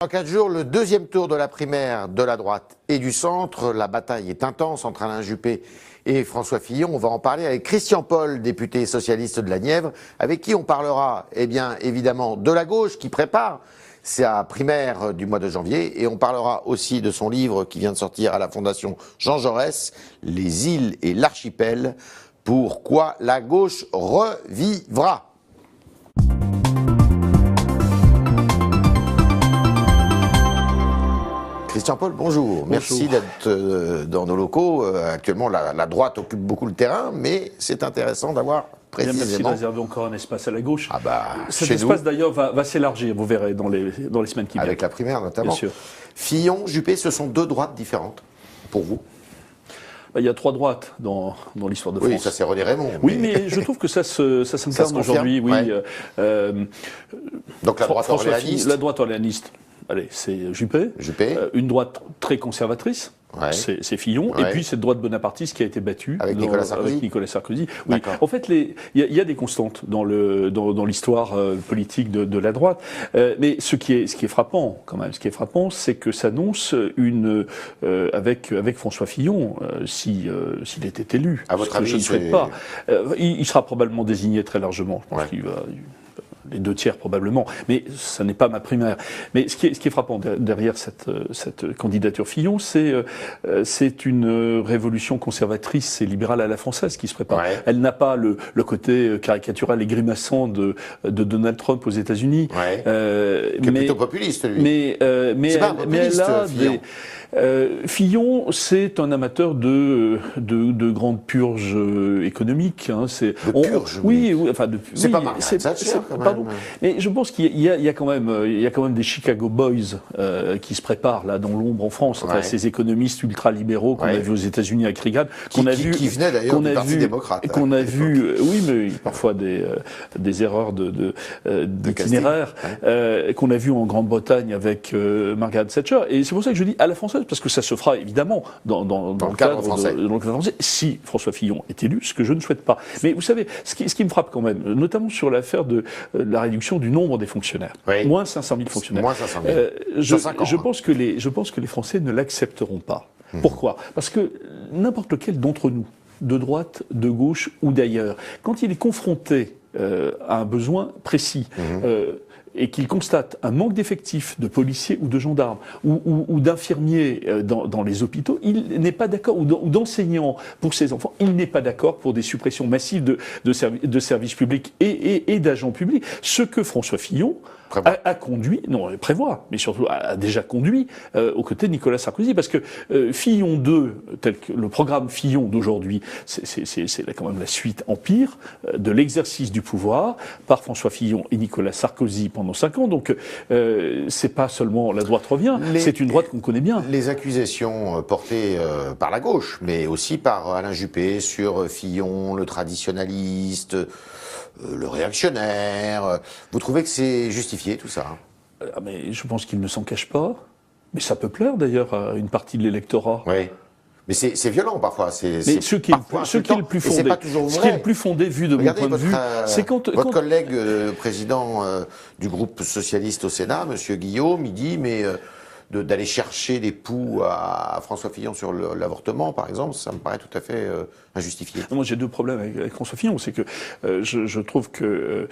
En 4 jours, le deuxième tour de la primaire de la droite et du centre. La bataille est intense entre Alain Juppé et François Fillon. On va en parler avec Christian Paul, député socialiste de la Nièvre, avec qui on parlera, eh bien, évidemment, de la gauche qui prépare sa primaire du mois de janvier. Et on parlera aussi de son livre qui vient de sortir à la Fondation Jean Jaurès, Les îles et l'archipel, pourquoi la gauche revivra. Christian Paul, bonjour. Merci d'être dans nos locaux. Actuellement, la droite occupe beaucoup le terrain, mais c'est intéressant d'avoir précisément... Merci de réserver encore un espace à la gauche. Ah bah, cet espace, d'ailleurs, va s'élargir, vous verrez, dans les semaines qui viennent. Avec la primaire, notamment. Bien sûr. Fillon, Juppé, ce sont deux droites différentes, pour vous? Il y a 3 droites dans l'histoire de France. Oui, ça c'est René Raymond. Oui, mais je trouve que ça s'incarne aujourd'hui. Oui. Ouais. Donc la droite orléaniste. La droite orléaniste. Allez, c'est Juppé. Une droite très conservatrice, ouais. C'est Fillon. Ouais. Et puis cette droite bonapartiste qui a été battue avec Nicolas Sarkozy. Oui. En fait, il y a des constantes dans l'histoire politique de la droite. Mais ce qui est frappant, quand même, c'est que s'annonce avec François Fillon, s'il était élu. À votre avis, je ne souhaite pas. Il sera probablement désigné très largement. Je pense qu'il va. Les 2 tiers probablement, mais ça n'est pas ma primaire. Mais ce qui est frappant derrière cette candidature Fillon, c'est une révolution conservatrice et libérale à la française qui se prépare. Ouais. Elle n'a pas le côté caricatural et grimaçant de Donald Trump aux États-Unis. Ouais. Qui est plutôt populiste, lui. Mais elle a Fillon. Fillon, c'est un amateur de grandes purges économiques. Hein. Purges. Oui, enfin c'est pas Margaret Thatcher, quand même. Pardon. Mais je pense qu'il y a quand même des Chicago Boys qui se préparent là dans l'ombre en France. Enfin, ces économistes ultra-libéraux qu'on a vus aux États-Unis avec Reagan, qui venaient d'ailleurs du Parti démocrate. Qu'on a vu, oui, mais parfois des erreurs d'itinéraire, qu'on a vu en Grande-Bretagne avec Margaret Thatcher. Et c'est pour ça que je dis à la française, parce que ça se fera évidemment dans le cadre français. Dans le cadre français, si François Fillon est élu, ce que je ne souhaite pas. Mais vous savez, ce qui me frappe quand même, notamment sur l'affaire de la réduction du nombre des fonctionnaires, moins 500 000 fonctionnaires. Moins 500 000. Je pense que les Français ne l'accepteront pas. Pourquoi ? Parce que n'importe lequel d'entre nous, de droite, de gauche ou d'ailleurs, quand il est confronté à un besoin précis, et qu'il constate un manque d'effectifs de policiers ou de gendarmes ou d'infirmiers dans les hôpitaux, il n'est pas d'accord, ou d'enseignants pour ses enfants, il n'est pas d'accord pour des suppressions massives de services publics et d'agents publics. Ce que François Fillon a conduit, non, prévoit, mais surtout a déjà conduit aux côtés de Nicolas Sarkozy, parce que Fillon 2, tel que le programme Fillon d'aujourd'hui, c'est quand même la suite empire de l'exercice du pouvoir par François Fillon et Nicolas Sarkozy pendant 5 ans. Donc c'est pas seulement la droite revient, c'est une droite qu'on connaît bien. Les accusations portées par la gauche, mais aussi par Alain Juppé sur Fillon, le traditionnaliste, le réactionnaire. Vous trouvez que c'est justifié tout ça? Mais je pense qu'il ne s'en cache pas. Mais ça peut plaire d'ailleurs à une partie de l'électorat. Oui. Mais c'est violent parfois. Mais ce qui est le plus fondé, c'est pas toujours vrai. Ce qui est le plus fondé vu de mon point de vue, c'est votre collègue président du groupe socialiste au Sénat, Monsieur Guillaume, il dit d'aller chercher des poux à François Fillon sur l'avortement, par exemple, ça me paraît tout à fait injustifié. Moi, j'ai 2 problèmes avec François Fillon. C'est que je trouve que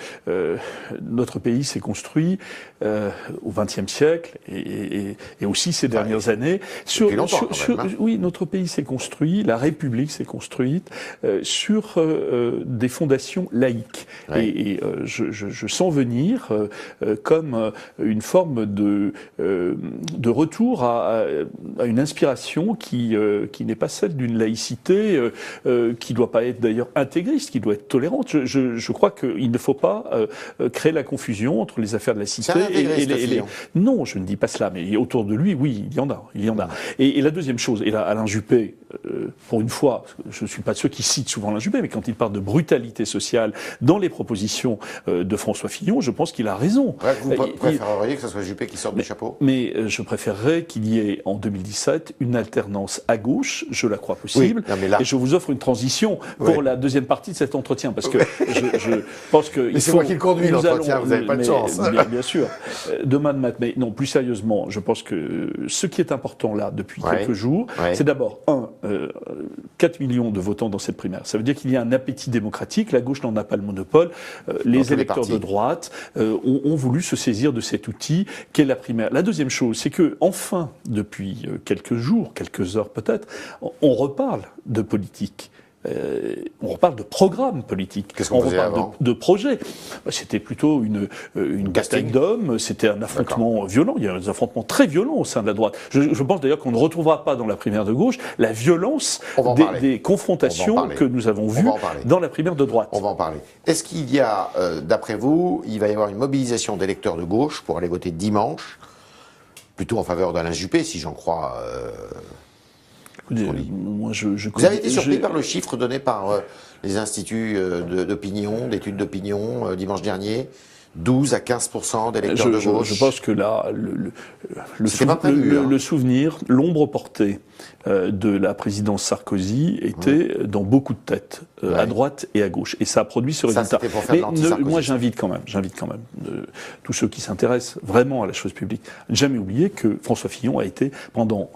notre pays s'est construit au XXe siècle et aussi ces dernières années. Depuis longtemps, oui, notre pays s'est construit, la République s'est construite sur des fondations laïques. Oui. Et je sens venir comme une forme de retour à une inspiration qui n'est pas celle d'une laïcité qui ne doit pas être d'ailleurs intégriste, qui doit être tolérante. Je crois qu'il ne faut pas créer la confusion entre les affaires de la cité et les... Non, je ne dis pas cela, mais autour de lui, oui, il y en a. Et la deuxième chose, et là, Alain Juppé pour une fois, je ne suis pas de ceux qui citent souvent Alain Juppé, mais quand il parle de brutalité sociale dans les propositions de François Fillon, je pense qu'il a raison. Ouais, vous préféreriez que ce soit Juppé qui sorte du chapeau? Mais je préférerais qu'il y ait en 2017 une alternance à gauche, je la crois possible, oui, non, mais là... et je vous offre une transition pour la deuxième partie de cet entretien, parce que je pense que... Mais c'est moi qui le conduis, l'entretien, vous n'avez pas de chance. Bien sûr. Demain de matin, mais non, plus sérieusement, je pense que ce qui est important là, depuis quelques jours, c'est d'abord, 4 millions de votants dans cette primaire. Ça veut dire qu'il y a un appétit démocratique, la gauche n'en a pas le monopole, les électeurs de droite ont voulu se saisir de cet outil qu'est la primaire. La deuxième chose, c'est que, enfin, depuis quelques jours, quelques heures peut-être, on reparle de politique. On reparle de programme politique. Qu'est-ce qu'on faisait avant ? De projet. C'était plutôt une bataille d'hommes, c'était un affrontement violent. Il y a des affrontements très violents au sein de la droite. Je pense d'ailleurs qu'on ne retrouvera pas dans la primaire de gauche la violence des confrontations que nous avons vues dans la primaire de droite. On va en parler. Est-ce qu'il y a, d'après vous, il va y avoir une mobilisation d'électeurs de gauche pour aller voter dimanche, plutôt en faveur d'Alain Juppé, si j'en crois... Moi, vous avez été surpris par le chiffre donné par les instituts d'opinion, d'études d'opinion, dimanche dernier, 12 à 15% d'électeurs de gauche. Je pense que là, le souvenir, l'ombre portée de la présidence Sarkozy était dans beaucoup de têtes, à droite et à gauche. Et ça a produit ce résultat. Mais moi, j'invite quand même tous ceux qui s'intéressent vraiment à la chose publique, ne jamais oublier que François Fillon a été pendant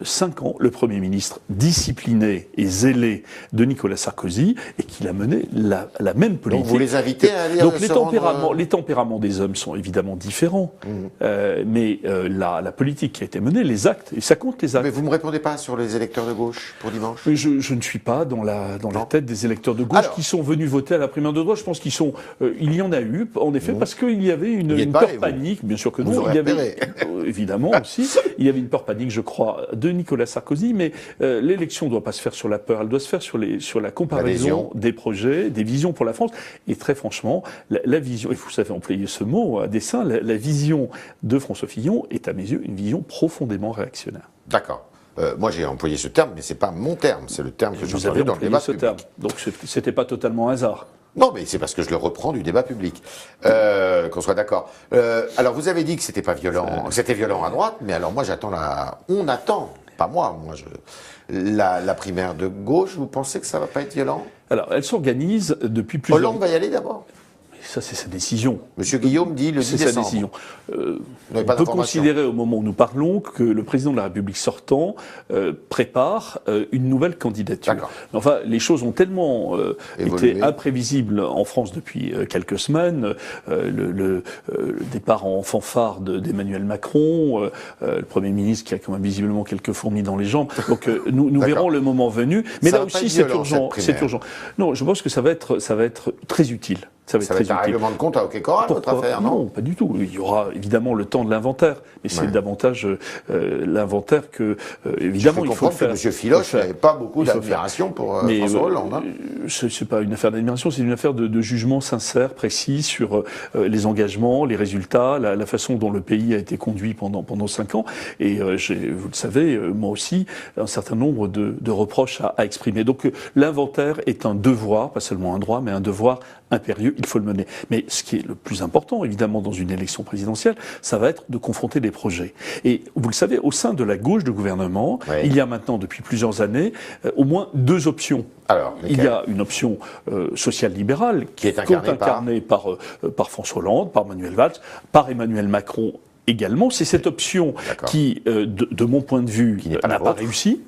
5 ans le Premier ministre discipliné et zélé de Nicolas Sarkozy et qu'il a mené la même politique. Donc vous les invitez à aller donc les tempéraments des hommes sont évidemment différents, mais la politique qui a été menée, les actes, et ça compte les actes. Mais vous ne me répondez pas sur les électeurs de gauche pour dimanche? Mais je ne suis pas dans la tête des électeurs de gauche qui sont venus voter à la primaire de droite. Je pense il y en a eu, en effet, parce qu'il y avait une peur panique, bien sûr que non. Il y avait, évidemment aussi, il y avait une peur panique, je crois, de Nicolas Sarkozy, mais l'élection ne doit pas se faire sur la peur, elle doit se faire sur la comparaison des projets, des visions pour la France. Et très franchement, la vision, et vous savez employer ce mot à dessein, la vision de François Fillon est à mes yeux une vision profondément réactionnaire. D'accord. Moi, j'ai employé ce terme, mais c'est pas mon terme, c'est le terme que j'ai entendu dans le débat public. Donc, c'était pas totalement un hasard. Non, mais c'est parce que je le reprends du débat public. Qu'on soit d'accord. Alors, vous avez dit que c'était pas violent, c'était violent à droite, mais alors moi, on attend, pas moi, la primaire de gauche. Vous pensez que ça va pas être violent? Alors, elle s'organise depuis plusieurs... Hollande va y aller d'abord? Ça, c'est sa décision. Monsieur Guillaume dit le 10 décembre. C'est sa décision. On peut considérer au moment où nous parlons que le président de la République sortant prépare une nouvelle candidature. Enfin, les choses ont tellement été imprévisibles en France depuis quelques semaines. Le départ en fanfare d'Emmanuel Macron, le Premier ministre qui a quand même visiblement quelques fourmis dans les jambes. Donc nous verrons le moment venu. Mais là aussi, c'est urgent. Non, je pense que ça va être très utile. Ça va être un règlement de compte à Hockey-Coral, votre affaire, non? Non, pas du tout. Il y aura évidemment le temps de l'inventaire, mais c'est davantage l'inventaire que, évidemment, il faut le faire. Que M. Filoche n'avait pas beaucoup d'admiration pour François Hollande. Hein. C'est pas une affaire d'admiration, c'est une affaire de jugement sincère, précis sur les engagements, les résultats, la façon dont le pays a été conduit pendant 5 ans. Et j'ai, vous le savez, moi aussi, un certain nombre de reproches à exprimer. Donc l'inventaire est un devoir, pas seulement un droit, mais un devoir impérieux, il faut le mener. Mais ce qui est le plus important, évidemment, dans une élection présidentielle, ça va être de confronter les projets. Et vous le savez, au sein de la gauche de gouvernement, il y a maintenant, depuis plusieurs années, au moins 2 options. Alors, il y a une option social-libérale qui est incarnée par François Hollande, par Manuel Valls, par Emmanuel Macron également. C'est cette option qui, de mon point de vue, n'a pas réussi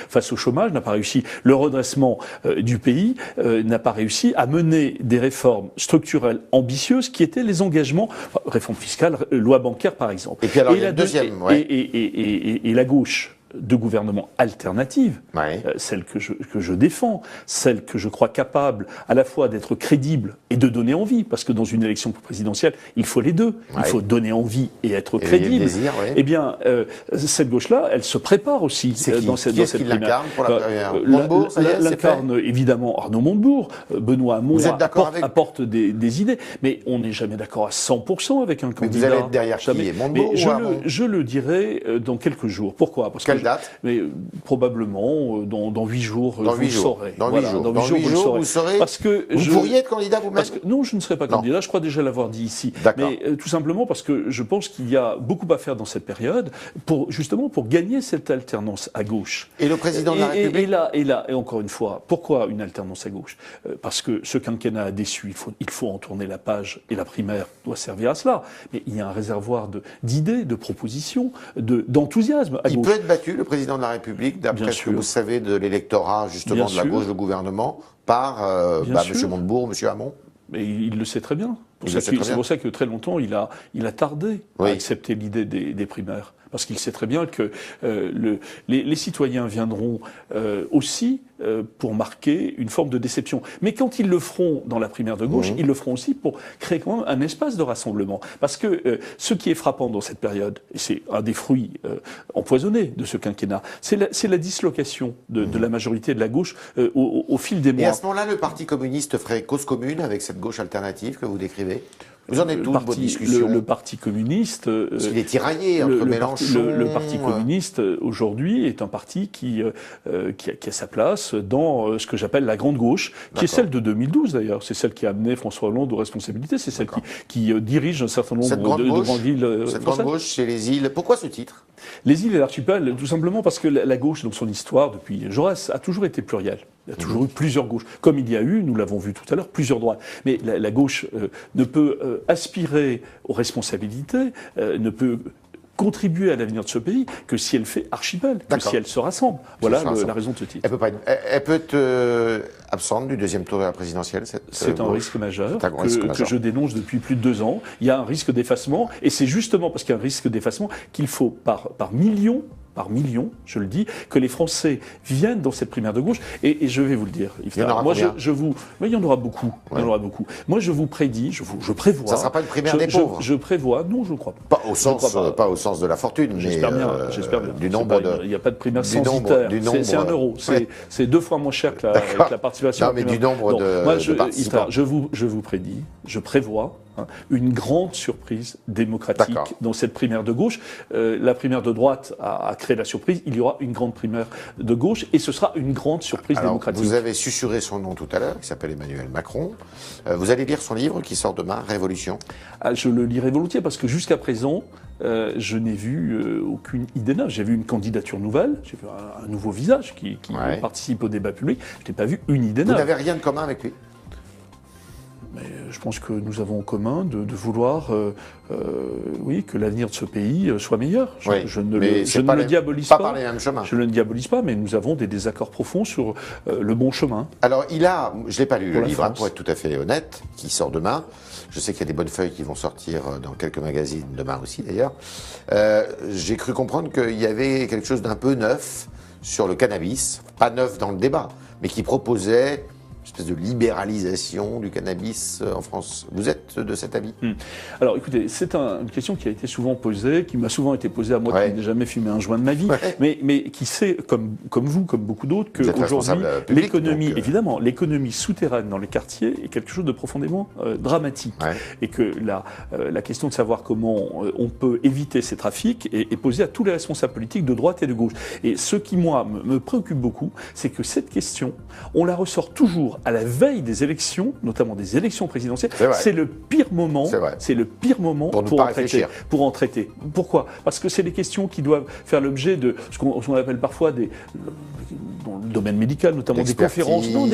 face au chômage, n'a pas réussi le redressement du pays, n'a pas réussi à mener des réformes structurelles ambitieuses qui étaient les engagements, réforme fiscale, loi bancaire par exemple. Et puis alors, il y a une deuxième, et la gauche de gouvernement alternative, celle que je défends, celle que je crois capable à la fois d'être crédible et de donner envie, parce que dans une élection présidentielle, il faut les deux. Il faut donner envie et être crédible. Eh bien, cette gauche-là, elle se prépare aussi dans cette l'incarne pour la première Montebourg, l'incarne évidemment Arnaud Montebourg, Benoît Hamon apporte des idées, mais on n'est jamais d'accord à 100% avec un candidat. Mais vous allez être derrière qui? Montebourg ou Hamon? Je le dirai dans quelques jours. Pourquoi? Parce que quelle date? Mais probablement dans 8 jours, Dans vous 8 le jours. saurez. Dans 8 jours. Dans 8 Dans jours, 8 vous le jours, saurez. vous saurez. Parce que Vous pourriez être candidat vous-même? non, je ne serai pas candidat. Je crois déjà l'avoir dit ici. D'accord. Mais tout simplement parce que je pense qu'il y a beaucoup à faire dans cette période justement pour gagner cette alternance à gauche. Et le président de la République? Et encore une fois, pourquoi une alternance à gauche? Parce que ce quinquennat a déçu, il faut en tourner la page, et la primaire doit servir à cela. Mais il y a un réservoir d'idées, de propositions, d'enthousiasme à Il gauche. peut être battu, le président de la République, d'après ce que vous savez de l'électorat, justement, Bien de la sûr. gauche du gouvernement, par Bien M. sûr. Montebourg, M. Hamon? Mais il le sait très bien. Il le sait très C'est bien. pour ça que très longtemps, il a tardé Oui. à accepter l'idée des primaires. Parce qu'il sait très bien que les citoyens viendront aussi pour marquer une forme de déception. Mais quand ils le feront dans la primaire de gauche, ils le feront aussi pour créer quand même un espace de rassemblement. Parce que ce qui est frappant dans cette période, et c'est un des fruits empoisonnés de ce quinquennat, c'est la dislocation de la majorité de la gauche au fil des mois. Et à ce moment-là, le Parti communiste ferait cause commune avec cette gauche alternative que vous décrivez? Vous en êtes où de votre discussion? Le Parti communiste... Parce qu'il est tiraillé entre Mélenchon... Le Parti communiste, aujourd'hui, est un parti qui a sa place dans ce que j'appelle la grande gauche, qui est celle de 2012 d'ailleurs. C'est celle qui a amené François Hollande aux responsabilités. C'est celle qui dirige un certain nombre de grandes villes françaises. Cette grande gauche, c'est les îles. Pourquoi ce titre? Les îles et l'archipel, tout simplement parce que la gauche, dans son histoire, depuis Jaurès, a toujours été plurielle. Il y a toujours eu plusieurs gauches. Comme il y a eu, nous l'avons vu tout à l'heure, plusieurs droites. Mais la gauche ne peut aspirer aux responsabilités, ne peut contribuer à l'avenir de ce pays que si elle fait archipel, que si elle se rassemble. Voilà la raison de ce titre. Elle peut être absente du deuxième tour de la présidentielle, c'est un risque majeur que je dénonce depuis plus de 2 ans. Il y a un risque d'effacement, et c'est justement parce qu'il y a un risque d'effacement qu'il faut par millions, je le dis, que les Français viennent dans cette primaire de gauche. Et je vais vous le dire, il y en aura combien? Mais il y en aura beaucoup. Ouais. Il y en aura beaucoup. Moi, je vous prédis, je prévois. Ça ne sera pas une primaire des pauvres. Je prévois. Non, je ne crois pas. Pas au sens de la fortune, mais j'espère bien. Du nombre il n'y a pas de primaire censitaire. C'est 1 euro. C'est 2 fois moins cher que la participation. Non, mais du nombre de participants. Je vous prédis, je prévois une grande surprise démocratique dans cette primaire de gauche. La primaire de droite a créé la surprise. Il y aura une grande primaire de gauche et ce sera une grande surprise démocratique. Vous avez susurré son nom tout à l'heure, qui s'appelle Emmanuel Macron. Vous allez lire son livre qui sort demain, Révolution? Je le lirai volontiers parce que jusqu'à présent, je n'ai vu aucune idée neuve. J'ai vu une candidature nouvelle, j'ai vu un nouveau visage qui participe au débat public. Je n'ai pas vu une idée neuve. Vous n'avez rien de commun avec lui? Mais je pense que nous avons en commun de vouloir que l'avenir de ce pays soit meilleur. Je ne le diabolise pas. Par les mêmes chemins. Je ne le diabolise pas, mais nous avons des désaccords profonds sur le bon chemin. Alors, je ne l'ai pas lu, le livre, pour être tout à fait honnête, qui sort demain. Je sais qu'il y a des bonnes feuilles qui vont sortir dans quelques magazines demain aussi, d'ailleurs. J'ai cru comprendre qu'il y avait quelque chose d'un peu neuf sur le cannabis. Pas neuf dans le débat, mais qui proposait espèce de libéralisation du cannabis en France. Vous êtes de cet avis? Alors écoutez, c'est une question qui a été souvent posée, qui m'a souvent été posée à moi qui n'ai jamais fumé un joint de ma vie, mais qui sait, comme vous, comme beaucoup d'autres, qu'aujourd'hui, l'économie, évidemment, l'économie souterraine dans les quartiers est quelque chose de profondément dramatique. Et que la question de savoir comment on peut éviter ces trafics est posée à tous les responsables politiques de droite et de gauche. Et ce qui, moi, me préoccupe beaucoup, c'est que cette question, on la ressort toujours à la veille des élections, notamment des élections présidentielles. C'est le pire moment. C'est le pire moment pour en traiter. Pourquoi? Parce que c'est des questions qui doivent faire l'objet de ce qu'on appelle parfois dans le domaine médical, notamment des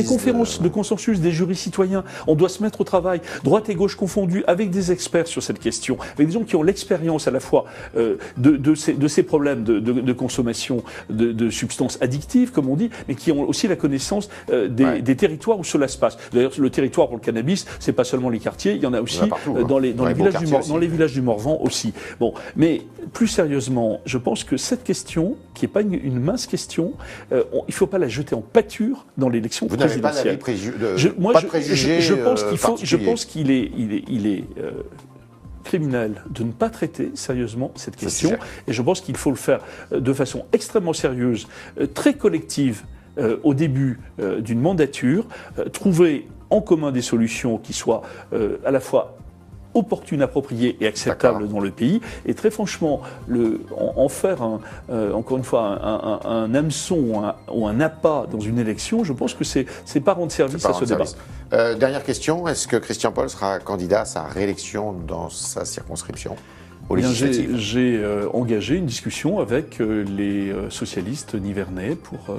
conférences de consensus, des jurys citoyens. On doit se mettre au travail, droite et gauche confondus, avec des experts sur cette question, avec des gens qui ont l'expérience à la fois de ces problèmes de consommation de substances addictives, comme on dit, mais qui ont aussi la connaissance des territoires où cela se passe. D'ailleurs, le territoire pour le cannabis, c'est pas seulement les quartiers, il y en a aussi dans les villages du Morvan aussi. Bon, mais plus sérieusement, je pense que cette question, qui n'est pas une mince question, il ne faut pas la jeter en pâture dans l'élection présidentielle. Vous n'avez pas préjugé je pense qu'il est criminel de ne pas traiter sérieusement cette question, et je pense qu'il faut le faire de façon extrêmement sérieuse, très collective, au début d'une mandature, trouver en commun des solutions qui soient à la fois opportune, appropriée et acceptable dans le pays. Et très franchement, en faire encore une fois un hameçon ou un appât dans une élection, je pense que c'est pas rendre service à ce débat. Dernière question, est-ce que Christian Paul sera candidat à sa réélection dans sa circonscription aux législatives ? J'ai engagé une discussion avec les socialistes nivernais pour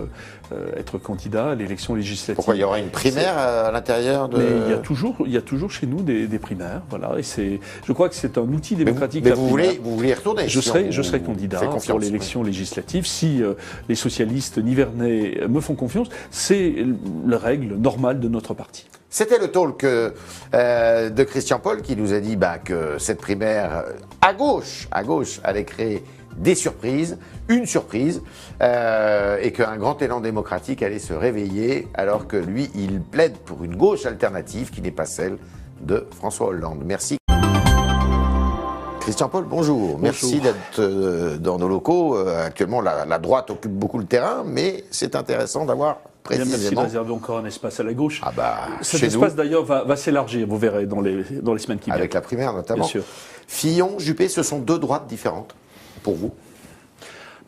être candidat à l'élection législative. Pourquoi il y aura une primaire à l'intérieur de... Mais il y a toujours chez nous des primaires, voilà. Et je crois que c'est un outil démocratique. Mais vous voulez y retourner? Je serai candidat pour l'élection législative si les socialistes nivernais me font confiance. C'est la règle normale de notre parti. C'était le talk de Christian Paul qui nous a dit que cette primaire à gauche allait créer des surprises, une surprise, et qu'un grand élan démocratique allait se réveiller, alors que lui, il plaide pour une gauche alternative qui n'est pas celle de François Hollande. Merci. Christian Paul, bonjour. Merci d'être dans nos locaux. Actuellement, la droite occupe beaucoup le terrain, mais c'est intéressant d'avoir précisément... Merci de réserver encore un espace à la gauche. Cet chez espace d'ailleurs va s'élargir, vous verrez, dans les semaines qui viennent. Avec la primaire notamment. Bien sûr. Fillon, Juppé, ce sont deux droites différentes pour vous?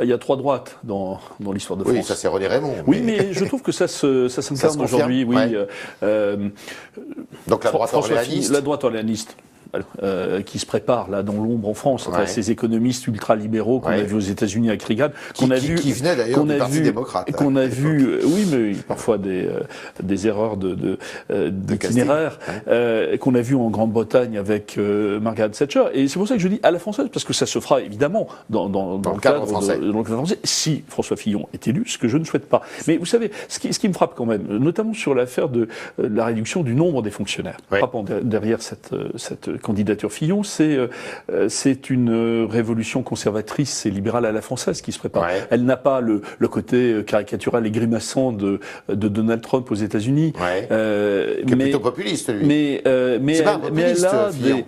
Il y a trois droites dans l'histoire de France. Oui, ça c'est René Raymond. Oui, mais je trouve que ça s'incarne aujourd'hui. Oui. Donc la droite orléaniste. La droite orléaniste. Qui se prépare là dans l'ombre en France, ces économistes ultra-libéraux qu'on a vus aux États-Unis avec Reagan, qui venaient d'ailleurs du Parti démocrate, qu'on a vu, oui, mais parfois des erreurs d'itinéraire, qu'on a vu en Grande-Bretagne avec Margaret Thatcher. Et c'est pour ça que je dis à la française, parce que ça se fera évidemment dans le cadre français. Dans le cadre français, si François Fillon est élu, ce que je ne souhaite pas. Mais vous savez, ce qui me frappe quand même, notamment sur l'affaire de la réduction du nombre des fonctionnaires, frappant derrière cette candidature Fillon, c'est une révolution conservatrice et libérale à la française qui se prépare. Elle n'a pas le côté caricatural et grimaçant de Donald Trump aux États-Unis. Qui est plutôt populiste, lui. Mais elle a Fillon.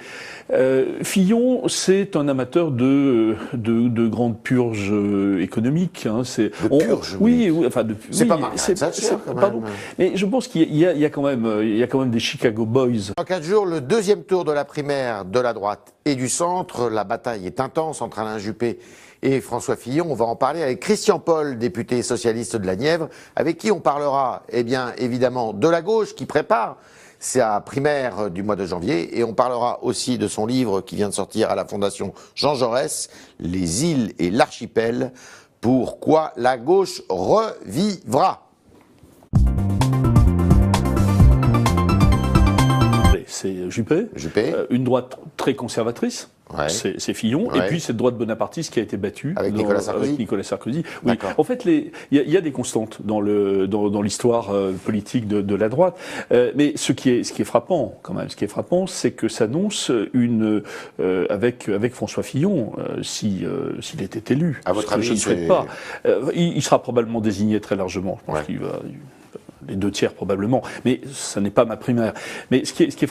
Fillon, c'est un amateur de grandes purges économiques. Purges, oui, c'est pas Margaret Thatcher, quand même. Pardon. Mais je pense qu'il y a quand même des Chicago Boys. En 4 jours, le deuxième tour de la primaire de la droite et du centre. La bataille est intense entre Alain Juppé et François Fillon. On va en parler avec Christian Paul, député socialiste de la Nièvre, avec qui on parlera, évidemment, de la gauche qui prépare sa primaire du mois de janvier, et on parlera aussi de son livre qui vient de sortir à la Fondation Jean Jaurès, Les îles et l'archipel, pourquoi la gauche revivra. C'est Juppé. Une droite très conservatrice. C'est Fillon, et puis cette droite bonapartiste qui a été battue avec Nicolas Sarkozy. Oui. En fait, il y a des constantes dans l'histoire politique de la droite, mais ce qui est frappant quand même, c'est que s'annonce avec François Fillon, s'il était élu. À votre avis, je ne souhaite pas. Il sera probablement désigné très largement. Je pense qu'il va les 2 tiers probablement, mais ça n'est pas ma primaire. Mais ce qui est